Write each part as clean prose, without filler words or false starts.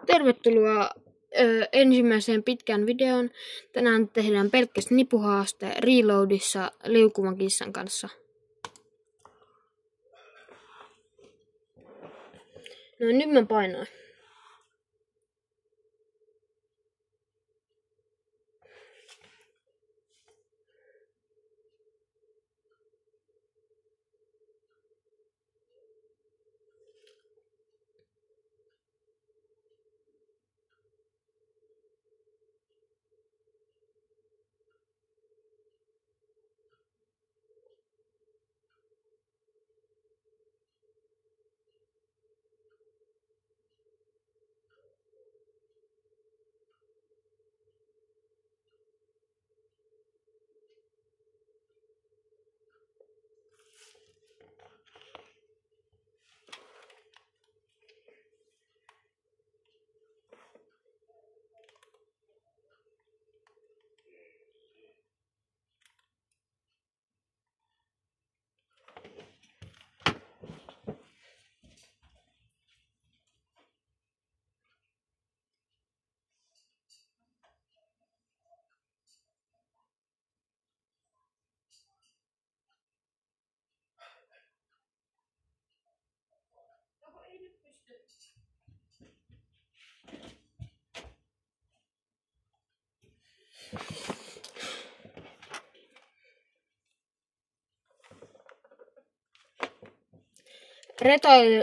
Tervetuloa ensimmäiseen pitkään videoon. Tänään tehdään pelkkä nipuhaaste Reloadissa liukuvan kissan kanssa. No nyt mä painoin.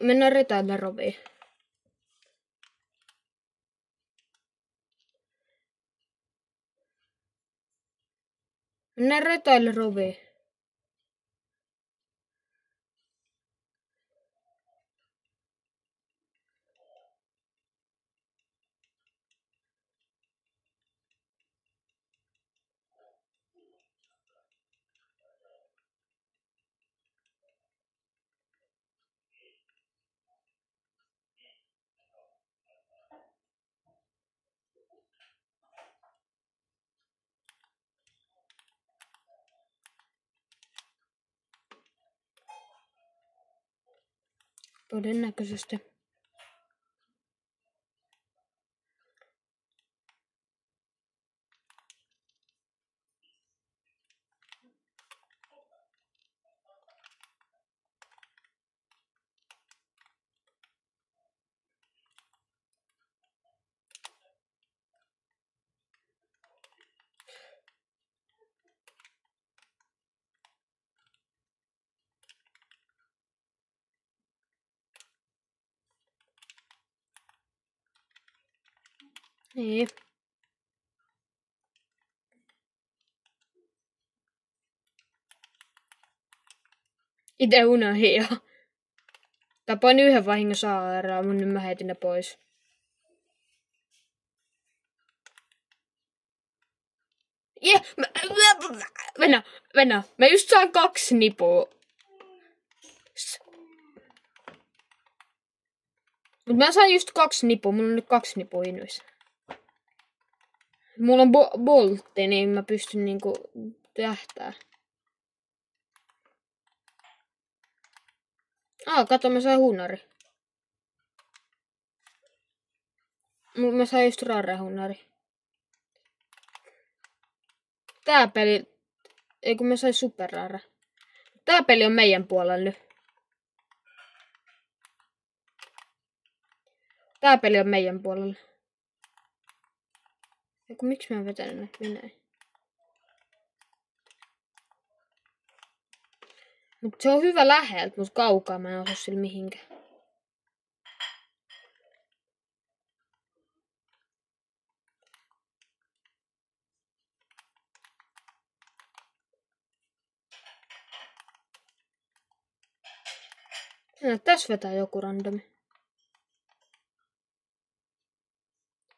Mennään retaille roviin. Mennään retaille roviin. Todennäköisesti. Niin. Ite unohdin jo. Tapoin yhden vahingossa ARaa, mutta nyt mä heitin ne pois. Venä. Mä just saan 2 nipua. Mut mä sain just 2 nipua, mulla on nyt 2 nipua innoissa. Mulla on boltti, niin mä pystyn niinku tähtää. Kato, mä sain hunari. Mä sain just rare hunari. Tää peli... Ei kun mä sain super rare. Tää peli on meidän puolella nyt. Tää peli on meidän puolella. Eiku miksi mä oon vetänyt näitä minä? Mut se on hyvä läheltä, mut kaukaa mä en osaa sillä mihinkään. Tässä vetää joku randomi.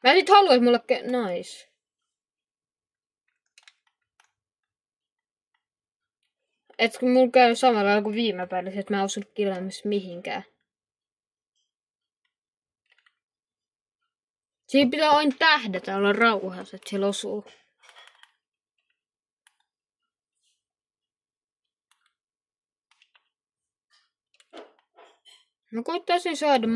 Mä sit haluais mulle nice. Et kun mulla käy samalla lailla kuin viime päivässä, että mä osun kilailemassa mihinkään. Siinä pitää aina tähdätä olla rauhassa, että siellä osuu. Mä koittaisin saada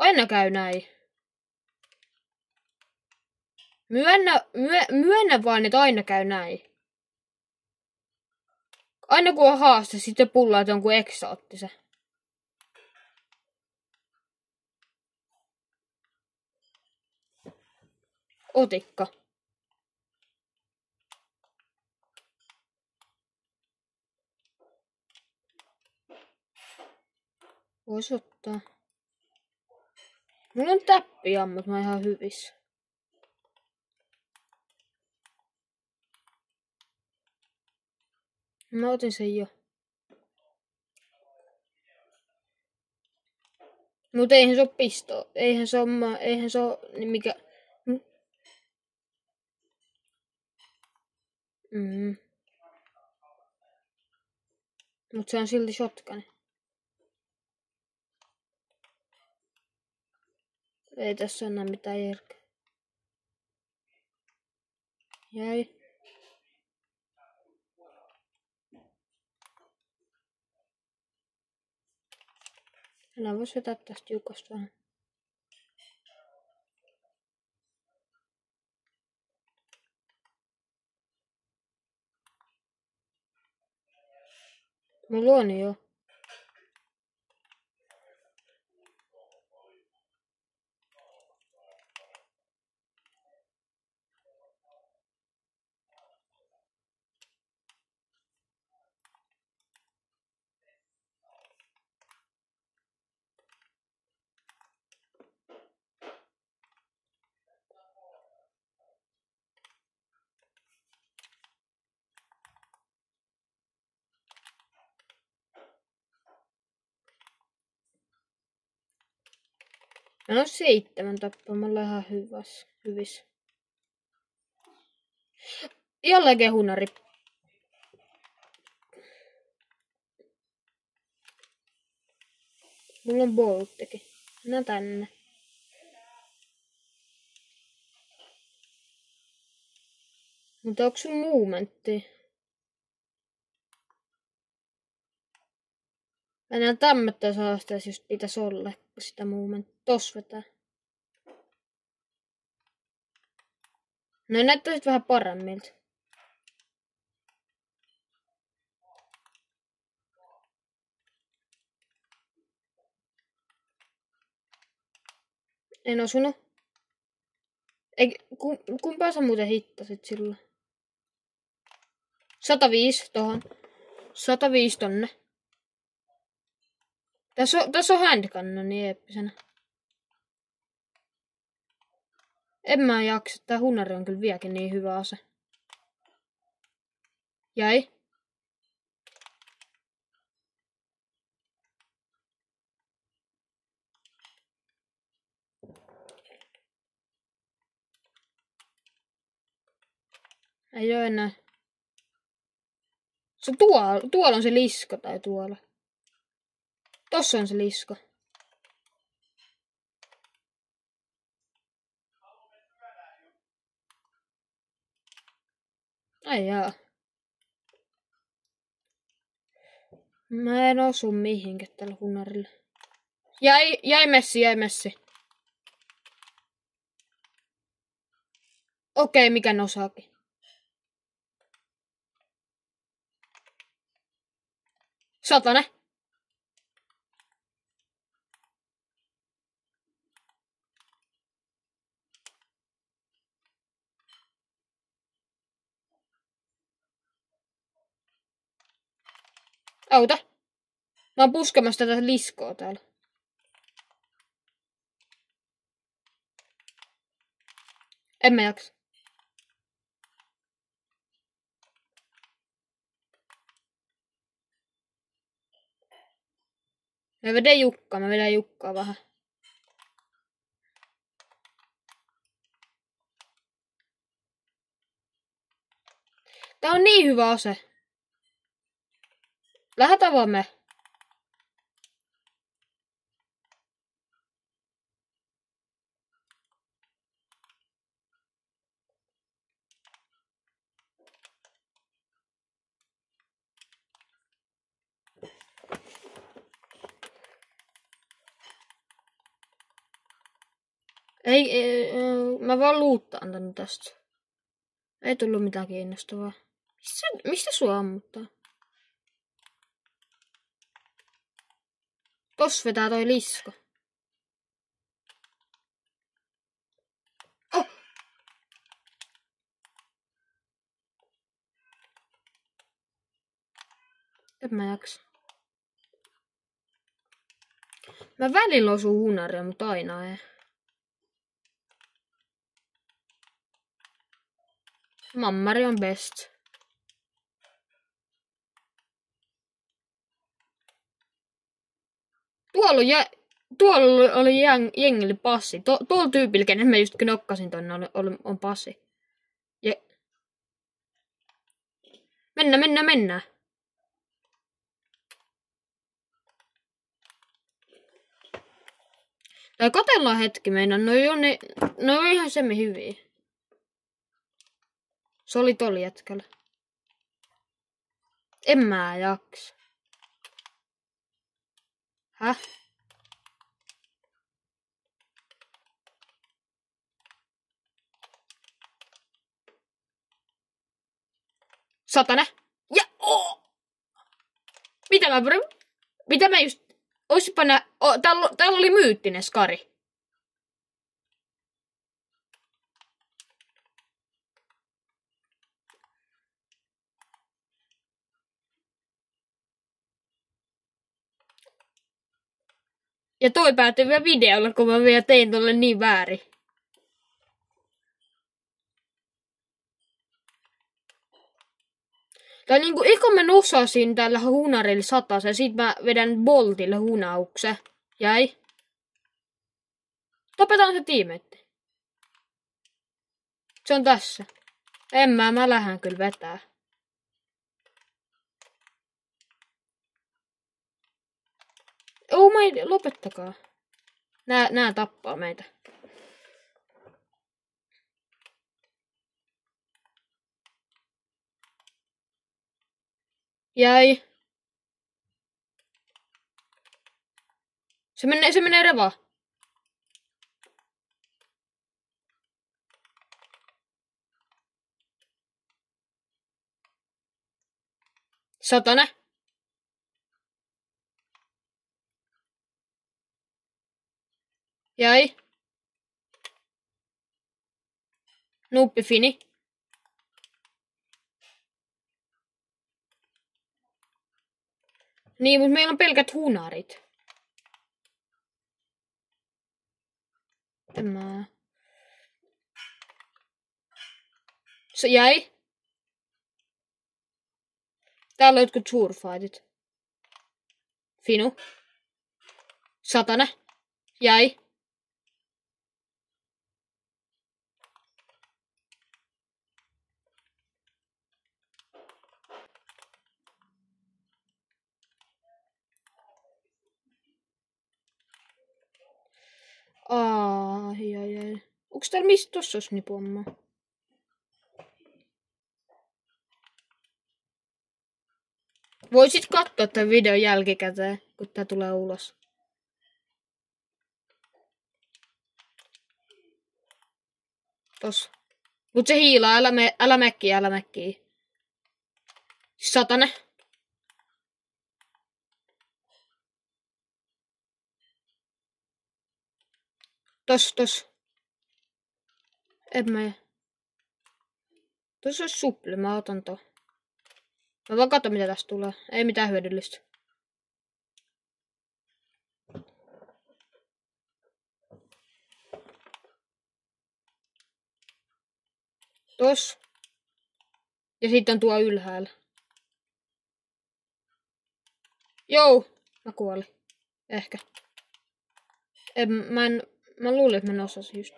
Aina käy näin. Myönnä vaan, että aina käy näin. Aina kun on haaste, sitten pullaat jonkun eksoottisen. Otikka. Vois ottaa. Mulla on täppiammut, mä oon ihan hyvissä. Mä otin sen jo. Mut eihän se oo pisto. Eihän se oo mikä... Mut se on silti shotgun. Ei tässä enää mitään järkeä. Jäi. Enää vois vetää tästä jukosta vähän. Mulla on jo. Mä oon 7 tappamalla ihan hyvissä. Jälleen kehunari. Mulla on bolttikin. Mennään tänne. Mutta onko sun movementti? Mennään tämmöttä saastaisi just pitäis olla sitä movementtia. Tos vetää. No näyttäisit vähän paremmilta. En osunut. Kumpaa sä muuten hittasit sillä? 105 tohon. 105 tonne. Tässä on handgun, niin eeppisenä. En mä jaksa. Tää hunari on kyllä vieläkin niin hyvä ase. Jäi. Ei oo enää. Se tuolla on se lisko tai tuolla. Tossa on se lisko. Ai jaa. Mä en osu mihinkään tällä hunarilla. Jäi messi. Okei, mikä osaakin. Satane. Auta. Mä oon puskemassa tätä liskoa täällä. En mä jaksa. Mä vedän Jukkaa vähän. Tää on niin hyvä ase. Lähetään vaan me. Mä vaan luuttaan tänne tästä. Ei tullut mitään kiinnostavaa. Mistä sua ammuttaa? Tossa vetää toi lisko. Oh! En mä jaksa. Mä välillä osun huunaria, mutta aina ei. Mammari on best. Tuolla oli jengillä passi. Tuolla tyypillä, kenen mä just knokkasin tonne, on passi. Mennään. Tai katellaan hetki meinaan. No on ihan semmin hyviä. Se oli tolla jätkällä. En mä jaksa. Häh? Satana. Ja Mitä mä just... Oispa täällä oli myyttinen skari. Ja toi päätyi vielä videolla, kun mä vielä tein tolle niin väärin. Tai niinku, eikö mä nosasin tällä huunarilla 100 ja sit mä vedän boltille huunauksen. Jäi. Tapetaan se tiimetti. Se on tässä. Mä lähden kyllä vetää. Lopettakaa. Nää tappaa meitä. Jäi. Se menee revaa. Satana. Jäi. Nuppi fini. Niin, mutta meillä on pelkät huunarit. Se jäi. Täällä on jotkut suurfightit. Finu. Satana. Jäi. Ai. Onks täällä mistä tossa olisi nipommaa? Voisit katsoa tämän videon jälkikäteen, kun tää tulee ulos. Tossa. Mut se hiilaa, älä mäkkii. Satana. Tossa. En mä. Tossa olisi supli, mä otan ton. Mä vaan katson mitä tästä tulee. Ei mitään hyödyllistä. Tos. Ja sitten on tuo ylhäällä. Jou! Mä kuolin. Ehkä. Mä luulin, että mä nosasin just.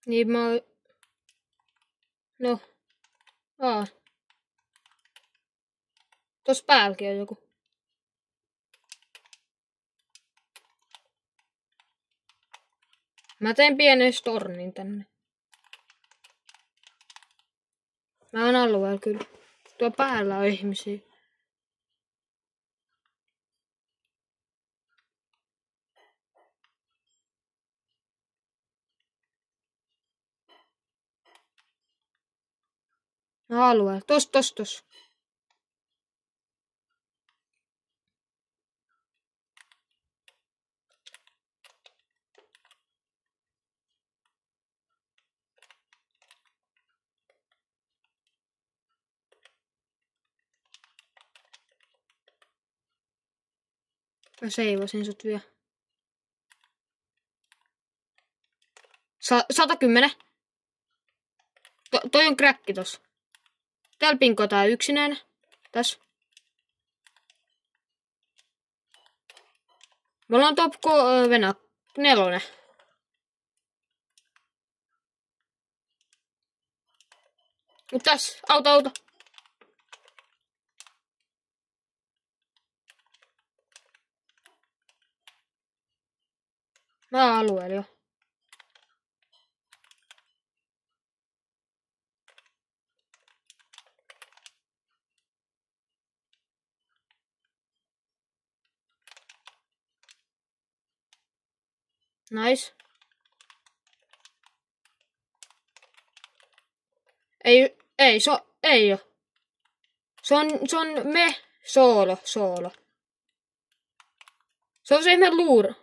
Niin mä oon... No. Tossa päälläkin on joku. Mä teen pienen stornin tänne. Mä oon alueella kyllä. Tuo päällä on ihmisiä. Mä oon alueella. Tos. Mä seivasin sut vielä. 110. Toi on kräkki tossa. Täällä pinkotaan yksinään. Tässä. Mulla on top Venä 4. Mut tässä. Auto. Mä oon alueella jo. Nice. Ei oo. Se on me soolo. Se on se ihme luuro.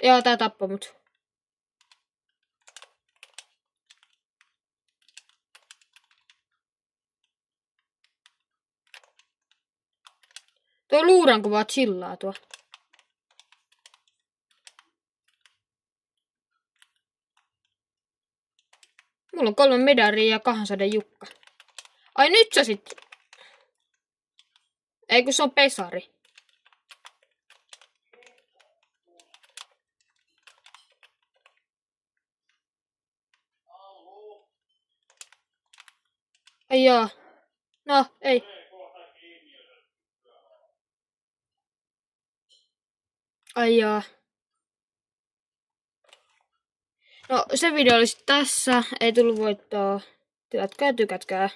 Joo, tää tappoi mut. Tuo luuran kuva chillaa tuo. Mulla on 3 medaria ja 200 jukka. Ai nyt sä sit. Ei kun se on pesari. Ai joo. No, ei. Ai joo. No, se video oli tässä. Ei tullut voittoa. Tykätkää.